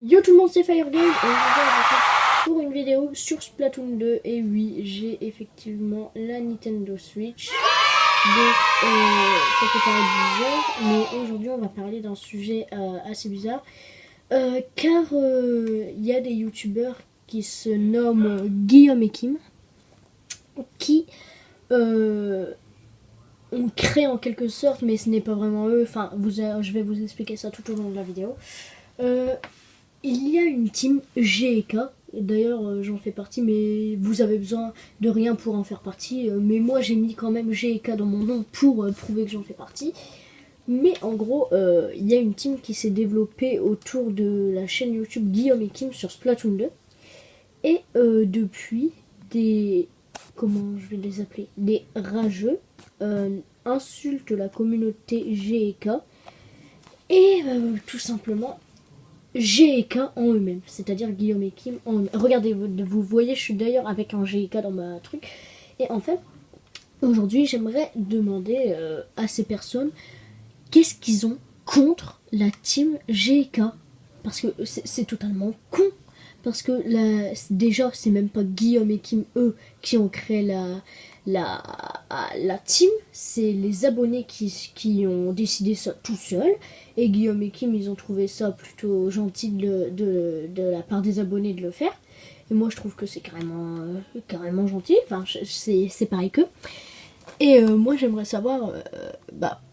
Yo tout le monde, c'est FireGame et aujourd'hui on se retrouve pour une vidéo sur Splatoon 2. Et oui, j'ai effectivement la Nintendo Switch. Donc ça peut paraître bizarre, mais aujourd'hui on va parler d'un sujet assez bizarre. Car il y a des youtubeurs qui se nomment Guillaume et Kim qui ont créé en quelque sorte, mais ce n'est pas vraiment eux. Enfin, je vais vous expliquer ça tout au long de la vidéo. Il y a une team GK, d'ailleurs j'en fais partie, mais vous avez besoin de rien pour en faire partie. Mais moi j'ai mis quand même GK dans mon nom pour prouver que j'en fais partie. Mais en gros, il y a une team qui s'est développée autour de la chaîne YouTube Guillaume et Kim sur Splatoon 2. Et depuis, comment je vais les appeler, des rageux insultent la communauté GK et tout simplement GK en eux-mêmes, c'est-à-dire Guillaume et Kim en eux-mêmes. Regardez, vous voyez, je suis d'ailleurs avec un GK dans ma truc. Et en fait, aujourd'hui, j'aimerais demander à ces personnes qu'est-ce qu'ils ont contre la team GK. Parce que c'est totalement con. Parce que déjà, c'est même pas Guillaume et Kim, eux, qui ont créé la team, c'est les abonnés qui ont décidé ça tout seuls. Et Guillaume et Kim, ils ont trouvé ça plutôt gentil de la part des abonnés de le faire. Et moi, je trouve que c'est carrément gentil. Enfin, c'est pareil qu'eux. Et moi, j'aimerais savoir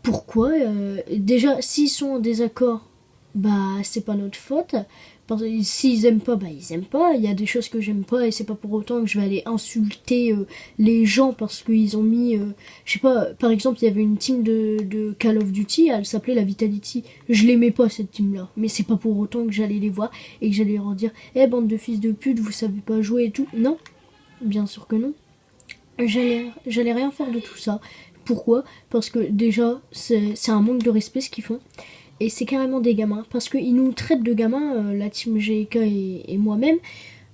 pourquoi. Déjà, s'ils sont en désaccord, c'est pas notre faute. S'ils aiment pas, ils aiment pas. Il y a des choses que j'aime pas et c'est pas pour autant que je vais aller insulter les gens parce qu'ils ont mis, je sais pas, par exemple il y avait une team de Call of Duty, elle s'appelait la Vitality. Je l'aimais pas cette team là, mais c'est pas pour autant que j'allais les voir et que j'allais leur dire, bande de fils de pute, vous savez pas jouer et tout. Non, bien sûr que non. J'allais rien faire de tout ça. Pourquoi ? Parce que déjà c'est un manque de respect ce qu'ils font. Et c'est carrément des gamins. Parce qu'ils nous traitent de gamins, la team GK et moi-même.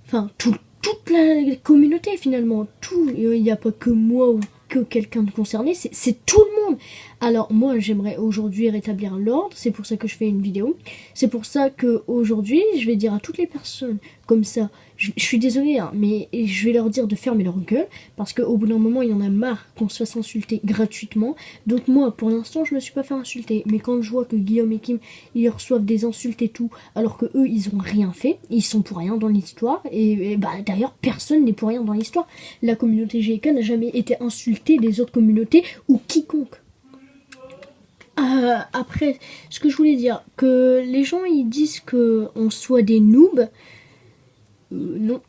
Enfin, toute la communauté finalement. Il n'y a pas que moi ou que quelqu'un de concerné. C'est tout le monde. Alors moi, j'aimerais aujourd'hui rétablir l'ordre. C'est pour ça que je fais une vidéo. C'est pour ça qu'aujourd'hui, je vais dire à toutes les personnes comme ça. Je suis désolée, hein, mais je vais leur dire de fermer leur gueule. Parce qu'au bout d'un moment, il y en a marre qu'on se fasse insulter gratuitement. Donc moi, pour l'instant, je me suis pas fait insulter. Mais quand je vois que Guillaume et Kim, ils reçoivent des insultes et tout, alors que eux, ils ont rien fait, ils sont pour rien dans l'histoire. Et d'ailleurs, personne n'est pour rien dans l'histoire. La communauté GK n'a jamais été insultée des autres communautés ou quiconque. Après, ce que je voulais dire, que les gens ils disent que on soit des noobs, non.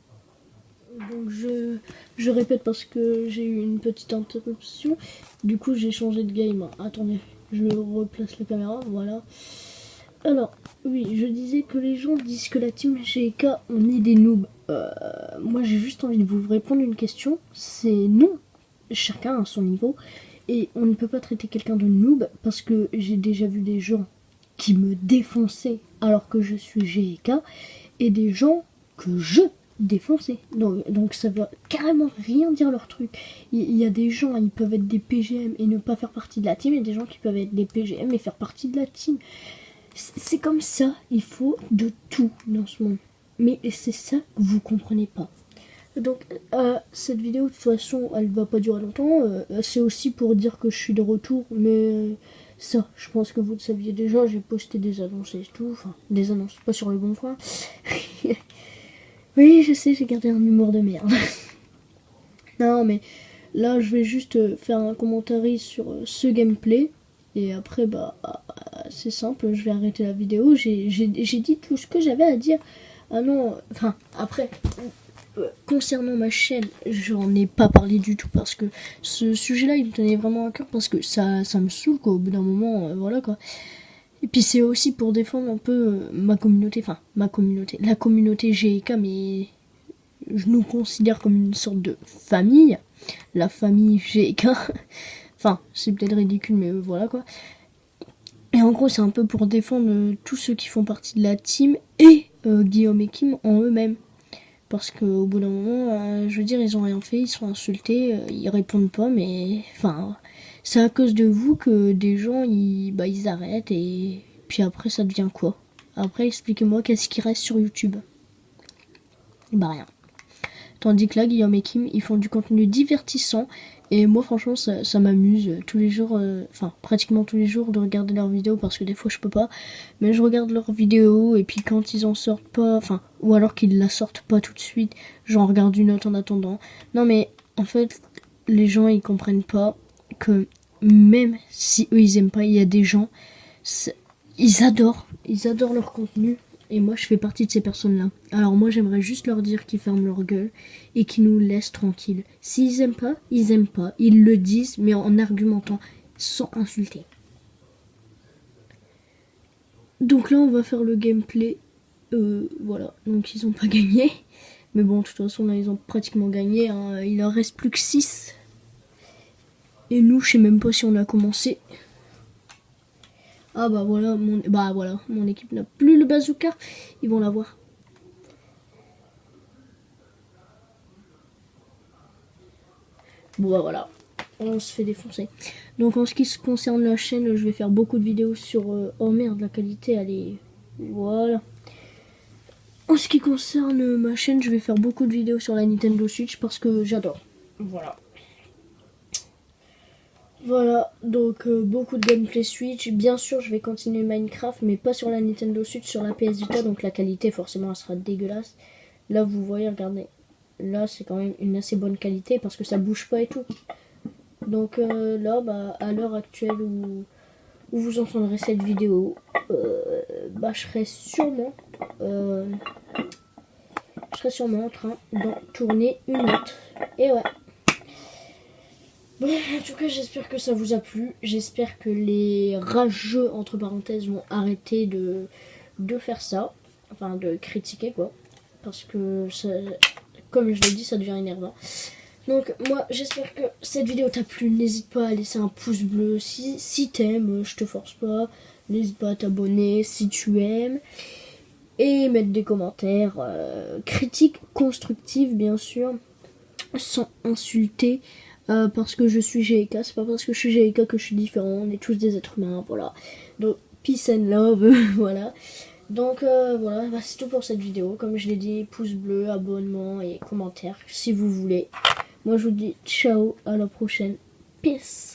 Donc je répète parce que j'ai eu une petite interruption. Du coup j'ai changé de game. Attendez, je replace la caméra, voilà. Alors, oui, je disais que les gens disent que la team GK on est des noobs. Moi j'ai juste envie de vous répondre une question. C'est non. Chacun à son niveau. Et on ne peut pas traiter quelqu'un de noob parce que j'ai déjà vu des gens qui me défonçaient alors que je suis GK et des gens que je défonçais. Donc ça veut carrément rien dire leur truc. Il y a des gens, ils peuvent être des PGM et ne pas faire partie de la team, et des gens qui peuvent être des PGM et faire partie de la team. C'est comme ça, il faut de tout dans ce monde. Mais c'est ça que vous comprenez pas. Donc cette vidéo de toute façon elle va pas durer longtemps, c'est aussi pour dire que je suis de retour, mais ça je pense que vous le saviez déjà, j'ai posté des annonces et tout, enfin des annonces, pas sur le bon coin. Oui je sais, j'ai gardé un humour de merde. Non mais là je vais juste faire un commentaire sur ce gameplay et après c'est simple, je vais arrêter la vidéo, j'ai dit tout ce que j'avais à dire. Ah non, enfin après concernant ma chaîne, j'en ai pas parlé du tout parce que ce sujet-là, il me tenait vraiment à cœur parce que ça me saoule quoi. Au bout d'un moment, voilà quoi. Et puis c'est aussi pour défendre un peu ma communauté, la communauté GK, mais je nous considère comme une sorte de famille, la famille GK. Enfin, c'est peut-être ridicule, mais voilà quoi. Et en gros, c'est un peu pour défendre tous ceux qui font partie de la team et Guillaume et Kim en eux-mêmes. Parce qu'au bout d'un moment, je veux dire, ils ont rien fait, ils sont insultés, ils répondent pas, mais enfin, c'est à cause de vous que des gens ils arrêtent et puis après ça devient quoi ? Après, expliquez-moi qu'est-ce qui reste sur YouTube. Bah rien. Tandis que là, Guillaume et Kim, ils font du contenu divertissant. Et moi, franchement, ça m'amuse tous les jours, enfin, pratiquement tous les jours, de regarder leurs vidéos parce que des fois, je peux pas. Mais je regarde leurs vidéos et puis quand ils en sortent pas, enfin, ou alors qu'ils la sortent pas tout de suite, j'en regarde une autre en attendant. Non, mais en fait, les gens, ils comprennent pas que même si eux, ils aiment pas, il y a des gens, ils adorent leur contenu. Et moi, je fais partie de ces personnes-là. Alors moi, j'aimerais juste leur dire qu'ils ferment leur gueule et qu'ils nous laissent tranquilles. S'ils aiment pas, ils aiment pas. Ils le disent, mais en argumentant, sans insulter. Donc là, on va faire le gameplay. Voilà. Donc ils ont pas gagné. Mais bon, de toute façon, là, ils ont pratiquement gagné. Hein. Il en reste plus que 6. Et nous, je sais même pas si on a commencé. Ah bah voilà, mon équipe n'a plus le bazooka. Ils vont l'avoir. Bon bah voilà, on se fait défoncer. Donc en ce qui concerne la chaîne, je vais faire beaucoup de vidéos sur... oh merde, la qualité elle est... Voilà. En ce qui concerne ma chaîne, je vais faire beaucoup de vidéos sur la Nintendo Switch parce que j'adore. Voilà. Voilà, donc beaucoup de gameplay Switch. Bien sûr, je vais continuer Minecraft, mais pas sur la Nintendo Switch, sur la PS Vita. Donc la qualité, forcément, elle sera dégueulasse. Là, vous voyez, regardez. Là, c'est quand même une assez bonne qualité parce que ça bouge pas et tout. Donc là, bah, à l'heure actuelle où vous entendrez cette vidéo, bah, je serai sûrement en train d'en tourner une autre. Et ouais. Bon, en tout cas, j'espère que ça vous a plu. J'espère que les rageux, entre parenthèses, vont arrêter de faire ça. Enfin, de critiquer, quoi. Parce que, ça, comme je l'ai dit, ça devient énervant. Donc, moi, j'espère que cette vidéo t'a plu. N'hésite pas à laisser un pouce bleu. Si t'aimes, je te force pas. N'hésite pas à t'abonner si tu aimes. Et mettre des commentaires critiques, constructives, bien sûr. Sans insulter. Parce que je suis GK, c'est pas parce que je suis GK que je suis différent, on est tous des êtres humains, voilà. Donc, peace and love, voilà. Donc, voilà, bah, c'est tout pour cette vidéo. Comme je l'ai dit, pouce bleu, abonnement et commentaires si vous voulez. Moi, je vous dis ciao, à la prochaine. Peace.